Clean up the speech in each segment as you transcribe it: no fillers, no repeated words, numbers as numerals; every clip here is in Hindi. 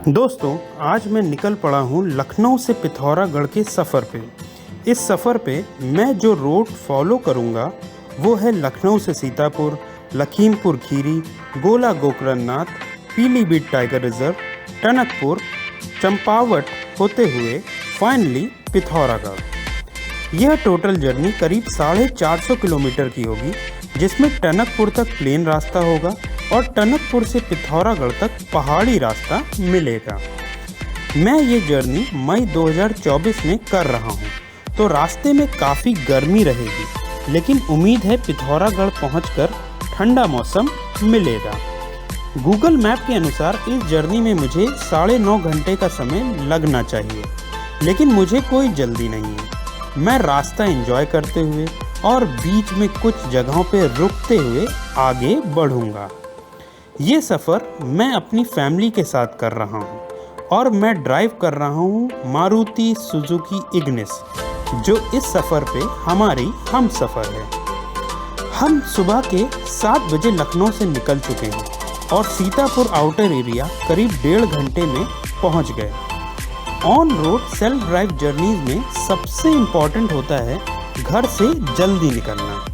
दोस्तों, आज मैं निकल पड़ा हूँ लखनऊ से पिथौरागढ़ के सफ़र पे। इस सफ़र पे मैं जो रोड फॉलो करूँगा वो है लखनऊ से सीतापुर, लखीमपुर खीरी, गोला गोकरणनाथ, पीलीभीत टाइगर रिजर्व, टनकपुर, चंपावत होते हुए फाइनली पिथौरागढ़। यह टोटल जर्नी करीब 450 किलोमीटर की होगी, जिसमें टनकपुर तक प्लेन रास्ता होगा और टनकपुर से पिथौरागढ़ तक पहाड़ी रास्ता मिलेगा। मैं ये जर्नी मई 2024 में कर रहा हूँ, तो रास्ते में काफ़ी गर्मी रहेगी, लेकिन उम्मीद है पिथौरागढ़ पहुँचकर ठंडा मौसम मिलेगा। गूगल मैप के अनुसार इस जर्नी में मुझे 9.5 घंटे का समय लगना चाहिए, लेकिन मुझे कोई जल्दी नहीं है। मैं रास्ता एंजॉय करते हुए और बीच में कुछ जगहों पर रुकते हुए आगे बढ़ूँगा। ये सफ़र मैं अपनी फैमिली के साथ कर रहा हूँ और मैं ड्राइव कर रहा हूँ मारुति सुजुकी इग्निस, जो इस सफ़र पे हमारी हम सफ़र है। हम सुबह के 7 बजे लखनऊ से निकल चुके हैं और सीतापुर आउटर एरिया करीब 1.5 घंटे में पहुँच गए। On road self drive journeys में सबसे इम्पॉर्टेंट होता है घर से जल्दी निकलना,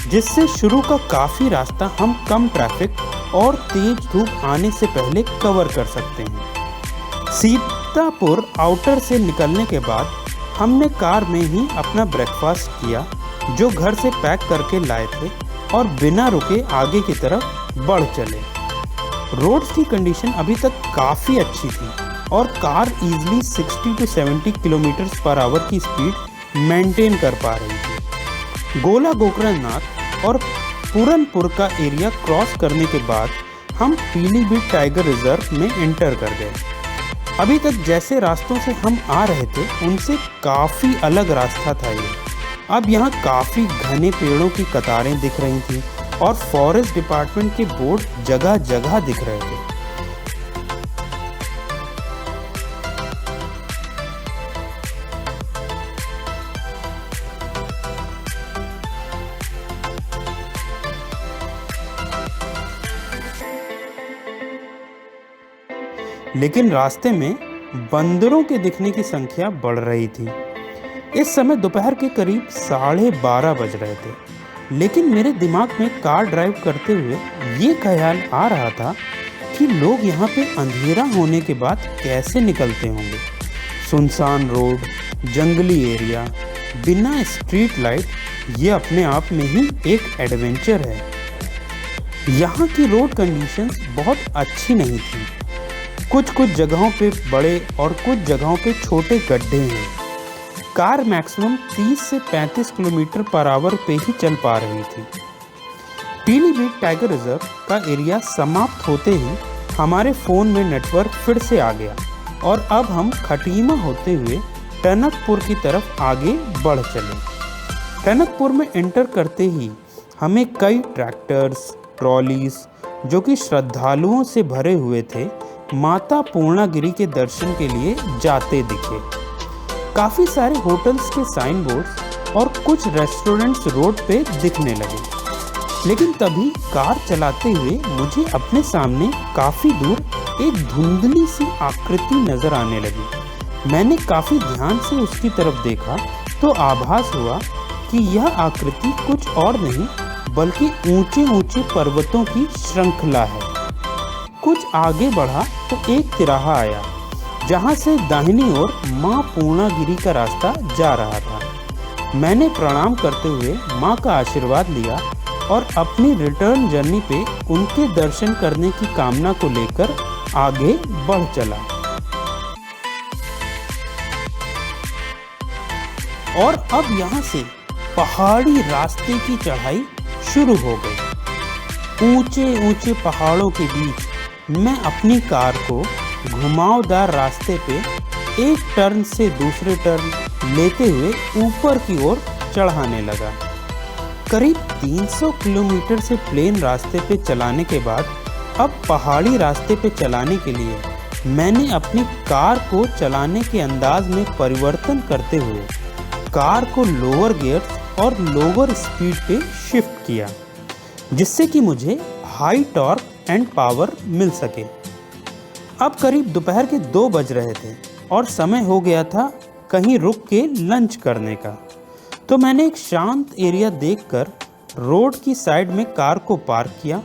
जिससे शुरू का काफ़ी रास्ता हम कम ट्रैफिक और तेज धूप आने से पहले कवर कर सकते हैं। सीतापुर आउटर से निकलने के बाद हमने कार में ही अपना ब्रेकफास्ट किया, जो घर से पैक करके लाए थे, और बिना रुके आगे की तरफ बढ़ चले। रोड्स की कंडीशन अभी तक काफ़ी अच्छी थी और car easily 60 to 70 kilometre per hour की स्पीड मेंटेन कर पा रही थी। गोला गोकरणनाथ और पूरनपुर का एरिया क्रॉस करने के बाद हम पीलीभीत टाइगर रिजर्व में एंटर कर गए। अभी तक जैसे रास्तों से हम आ रहे थे उनसे काफ़ी अलग रास्ता था ये। अब यहाँ काफ़ी घने पेड़ों की कतारें दिख रही थी और फॉरेस्ट डिपार्टमेंट के बोर्ड जगह जगह दिख रहे थे। लेकिन रास्ते में बंदरों के दिखने की संख्या बढ़ रही थी। इस समय दोपहर के करीब 12:30 बज रहे थे, लेकिन मेरे दिमाग में कार ड्राइव करते हुए ये ख्याल आ रहा था कि लोग यहाँ पे अंधेरा होने के बाद कैसे निकलते होंगे। सुनसान रोड, जंगली एरिया, बिना स्ट्रीट लाइट, ये अपने आप में ही एक एडवेंचर है। यहाँ की रोड कंडीशंस बहुत अच्छी नहीं थी। कुछ जगहों पे बड़े और कुछ जगहों पे छोटे गड्ढे हैं। कार मैक्सिमम 30 से 35 किलोमीटर पर आवर पे ही चल पा रही थी। पीलीभीत टाइगर रिजर्व का एरिया समाप्त होते ही हमारे फ़ोन में नेटवर्क फिर से आ गया और अब हम खटीमा होते हुए टनकपुर की तरफ आगे बढ़ चले। टनकपुर में एंटर करते ही हमें कई ट्रैक्टर्स, ट्रॉलीज, जो कि श्रद्धालुओं से भरे हुए थे, माता पूर्णागिरी के दर्शन के लिए जाते दिखे। काफ़ी सारे होटल्स के साइन बोर्ड्स और कुछ रेस्टोरेंट्स रोड पे दिखने लगे, लेकिन तभी कार चलाते हुए मुझे अपने सामने काफ़ी दूर एक धुंधली सी आकृति नज़र आने लगी। मैंने काफ़ी ध्यान से उसकी तरफ देखा तो आभास हुआ कि यह आकृति कुछ और नहीं बल्कि ऊंचे ऊंचे पर्वतों की श्रृंखला है। कुछ आगे बढ़ा तो एक तिराहा आया, जहां से दाहिनी ओर मां पूर्णागिरी का रास्ता जा रहा था। मैंने प्रणाम करते हुए मां का आशीर्वाद लिया और अपनी रिटर्न जर्नी पे उनके दर्शन करने की कामना को लेकर आगे बढ़ चला। और अब यहां से पहाड़ी रास्ते की चढ़ाई शुरू हो गई। ऊंचे ऊंचे पहाड़ों के बीच मैं अपनी कार को घुमावदार रास्ते पे एक टर्न से दूसरे टर्न लेते हुए ऊपर की ओर चढ़ाने लगा। करीब 300 किलोमीटर से प्लेन रास्ते पे चलाने के बाद अब पहाड़ी रास्ते पे चलाने के लिए मैंने अपनी कार को चलाने के अंदाज में परिवर्तन करते हुए कार को लोअर गियर्स और लोअर स्पीड पे शिफ्ट किया, जिससे कि मुझे हाई टॉर्क एंड पावर मिल सके। अब करीब दोपहर के 2 बज रहे थे और समय हो गया था कहीं रुक के लंच करने का। तो मैंने एक शांत एरिया देखकर रोड की साइड में कार को पार्क किया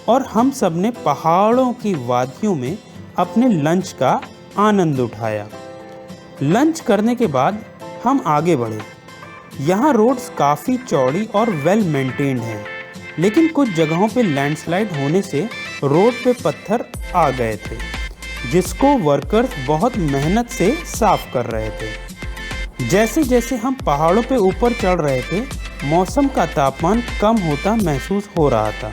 और हम सब ने पहाड़ों की वादियों में अपने लंच का आनंद उठाया। लंच करने के बाद हम आगे बढ़े। यहाँ रोड्स काफ़ी चौड़ी और वेल मेंटेन्ड हैं, लेकिन कुछ जगहों पे लैंडस्लाइड होने से रोड पे पत्थर आ गए थे, जिसको वर्कर्स बहुत मेहनत से साफ कर रहे थे। जैसे जैसे हम पहाड़ों पे ऊपर चढ़ रहे थे, मौसम का तापमान कम होता महसूस हो रहा था।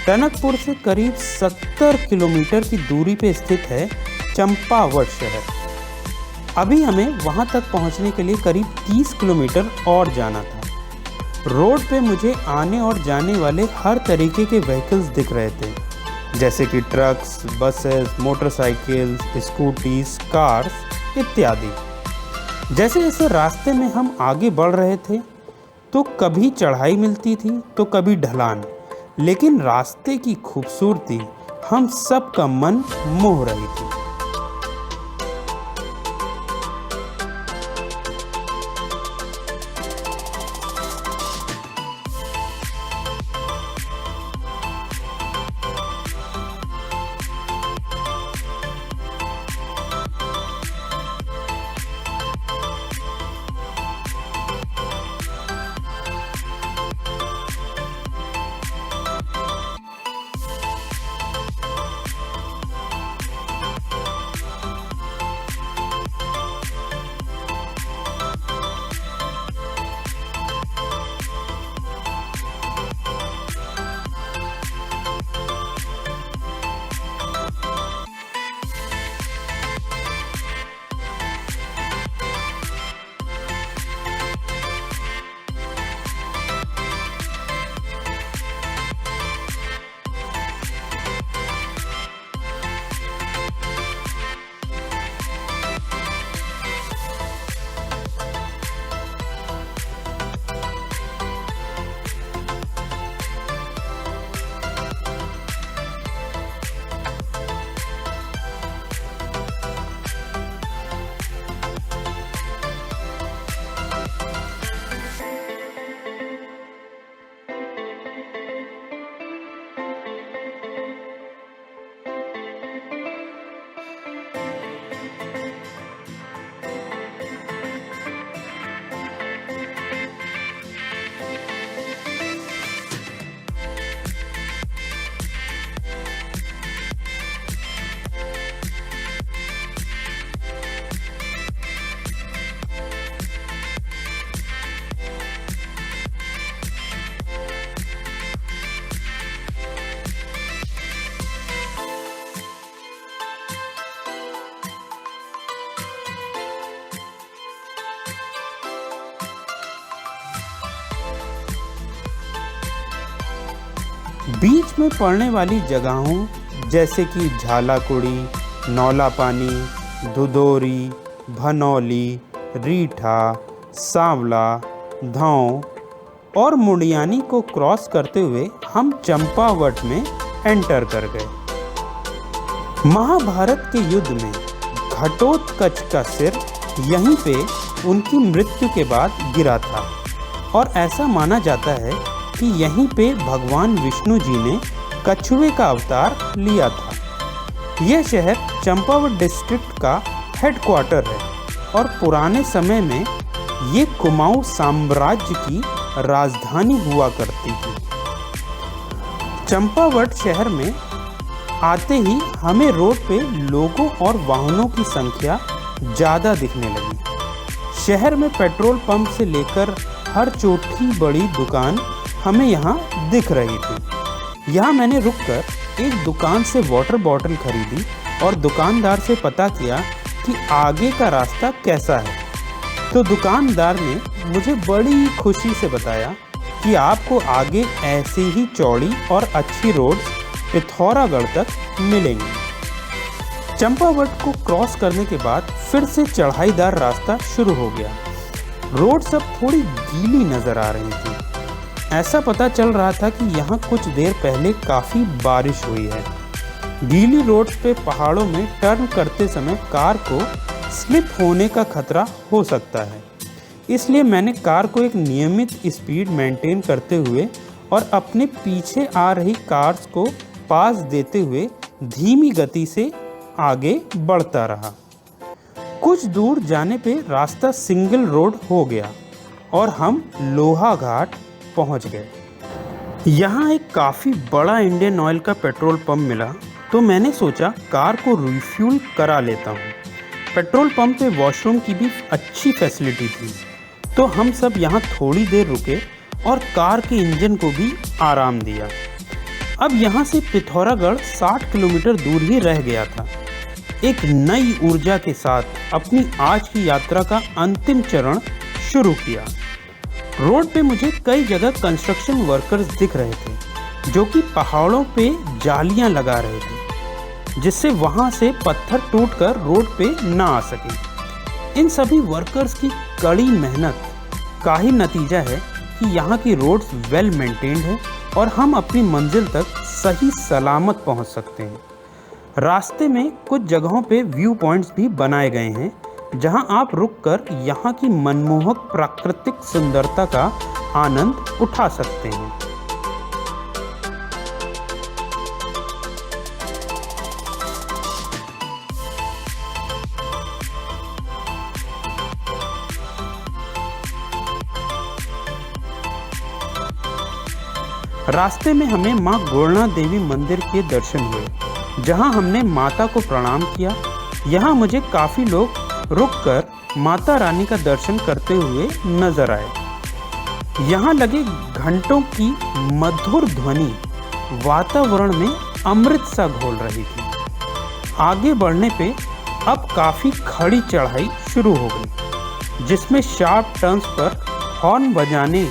टनकपुर से करीब 70 किलोमीटर की दूरी पे स्थित है चंपावत शहर। अभी हमें वहाँ तक पहुँचने के लिए करीब 30 किलोमीटर और जाना था। रोड पे मुझे आने और जाने वाले हर तरीके के व्हीकल्स दिख रहे थे, जैसे कि trucks, buses, motorcycles, scooties, cars इत्यादि। जैसे जैसे रास्ते में हम आगे बढ़ रहे थे तो कभी चढ़ाई मिलती थी तो कभी ढलान, लेकिन रास्ते की खूबसूरती हम सब का मन मोह रही थी। बीच में पड़ने वाली जगहों जैसे कि झालाकुड़ी, नौला पानी, धुदोरी, भनौली, रीठा, सांवला, धांव और मुंडियानी को क्रॉस करते हुए हम चंपावत में एंटर कर गए। महाभारत के युद्ध में घटोत्कच का सिर यहीं पे उनकी मृत्यु के बाद गिरा था और ऐसा माना जाता है कि यहीं पे भगवान विष्णु जी ने कछुए का अवतार लिया था। यह शहर चंपावत डिस्ट्रिक्ट का हेडक्वार्टर है और पुराने समय में ये कुमाऊं साम्राज्य की राजधानी हुआ करती थी। चंपावत शहर में आते ही हमें रोड पे लोगों और वाहनों की संख्या ज़्यादा दिखने लगी। शहर में पेट्रोल पंप से लेकर हर छोटी बड़ी दुकान हमें यहाँ दिख रही थी। यहाँ मैंने रुककर एक दुकान से वाटर बॉटल खरीदी और दुकानदार से पता किया कि आगे का रास्ता कैसा है। तो दुकानदार ने मुझे बड़ी खुशी से बताया कि आपको आगे ऐसी ही चौड़ी और अच्छी रोड पिथौरागढ़ तक मिलेंगी। चंपावत को क्रॉस करने के बाद फिर से चढ़ाईदार रास्ता शुरू हो गया। रोड सब थोड़ी गीली नज़र आ रही थी। ऐसा पता चल रहा था कि यहाँ कुछ देर पहले काफ़ी बारिश हुई है। गीली रोड पे पहाड़ों में टर्न करते समय कार को स्लिप होने का खतरा हो सकता है, इसलिए मैंने कार को एक नियमित स्पीड मेंटेन करते हुए और अपने पीछे आ रही कार्स को पास देते हुए धीमी गति से आगे बढ़ता रहा। कुछ दूर जाने पे रास्ता सिंगल रोड हो गया और हम लोहा घाट पहुंच गए। यहाँ एक काफ़ी बड़ा इंडियन ऑयल का पेट्रोल पंप मिला, तो मैंने सोचा कार को रिफ्यूल करा लेता हूँ। पेट्रोल पंप पे वॉशरूम की भी अच्छी फैसिलिटी थी, तो हम सब यहाँ थोड़ी देर रुके और कार के इंजन को भी आराम दिया। अब यहाँ से पिथौरागढ़ 60 किलोमीटर दूर ही रह गया था। एक नई ऊर्जा के साथ अपनी आज की यात्रा का अंतिम चरण शुरू किया। रोड पे मुझे कई जगह कंस्ट्रक्शन वर्कर्स दिख रहे थे जो कि पहाड़ों पे जालियां लगा रहे थे, जिससे वहां से पत्थर टूटकर रोड पे ना आ सके। इन सभी वर्कर्स की कड़ी मेहनत का ही नतीजा है कि यहाँ की रोड्स वेल मेंटेन्ड है और हम अपनी मंजिल तक सही सलामत पहुँच सकते हैं। रास्ते में कुछ जगहों पे व्यू पॉइंट्स भी बनाए गए हैं जहां आप रुककर यहाँ की मनमोहक प्राकृतिक सुंदरता का आनंद उठा सकते हैं। रास्ते में हमें मां गोरना देवी मंदिर के दर्शन हुए, जहां हमने माता को प्रणाम किया। यहाँ मुझे काफ़ी लोग रुककर माता रानी का दर्शन करते हुए नजर आए। यहाँ लगे घंटों की मधुर ध्वनि वातावरण में अमृत सा घोल रही थी। आगे बढ़ने पे अब काफ़ी खड़ी चढ़ाई शुरू हो गई, जिसमें शार्प टर्न्स पर हॉर्न बजाने,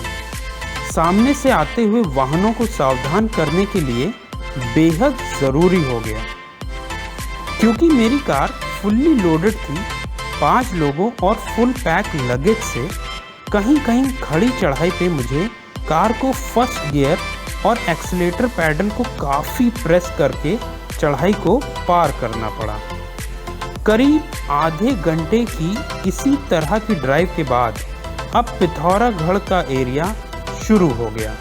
सामने से आते हुए वाहनों को सावधान करने के लिए बेहद ज़रूरी हो गया। क्योंकि मेरी कार फुल्ली लोडेड थी, 5 लोगों और फुल पैक लगेज से कहीं कहीं खड़ी चढ़ाई पे मुझे कार को फर्स्ट गियर और एक्सीलेटर पैडल को काफ़ी प्रेस करके चढ़ाई को पार करना पड़ा। करीब आधे घंटे की इसी तरह की ड्राइव के बाद अब पिथौरागढ़ का एरिया शुरू हो गया।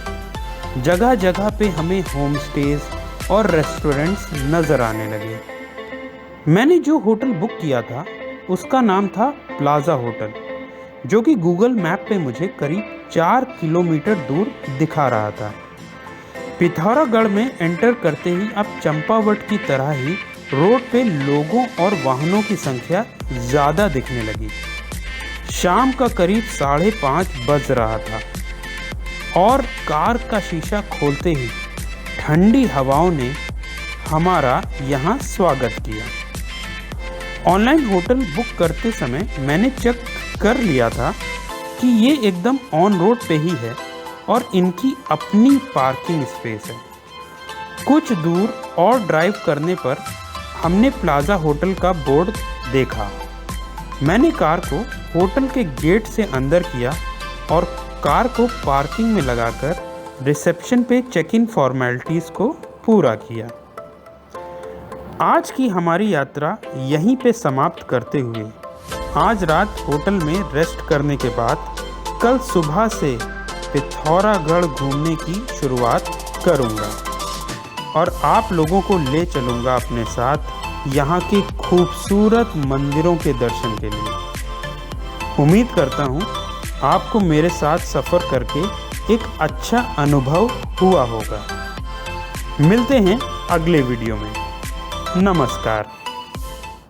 जगह जगह पे हमें होम स्टेज और रेस्टोरेंट्स नज़र आने लगे। मैंने जो होटल बुक किया था उसका नाम था प्लाजा होटल, जो कि गूगल मैप पे मुझे करीब 4 किलोमीटर दूर दिखा रहा था। पिथौरागढ़ में एंटर करते ही अब चंपावत की तरह ही रोड पे लोगों और वाहनों की संख्या ज़्यादा दिखने लगी। शाम का करीब 5:30 बज रहा था और कार का शीशा खोलते ही ठंडी हवाओं ने हमारा यहाँ स्वागत किया। ऑनलाइन होटल बुक करते समय मैंने चेक कर लिया था कि ये एकदम ऑन रोड पे ही है और इनकी अपनी पार्किंग स्पेस है। कुछ दूर और ड्राइव करने पर हमने प्लाजा होटल का बोर्ड देखा। मैंने कार को होटल के गेट से अंदर किया और कार को पार्किंग में लगाकर रिसेप्शन पे चेक इन फॉर्मेलिटीज़ को पूरा किया। आज की हमारी यात्रा यहीं पे समाप्त करते हुए आज रात होटल में रेस्ट करने के बाद कल सुबह से पिथौरागढ़ घूमने की शुरुआत करूंगा और आप लोगों को ले चलूंगा अपने साथ यहाँ के खूबसूरत मंदिरों के दर्शन के लिए। उम्मीद करता हूँ आपको मेरे साथ सफ़र करके एक अच्छा अनुभव हुआ होगा। मिलते हैं अगले वीडियो में। नमस्कार।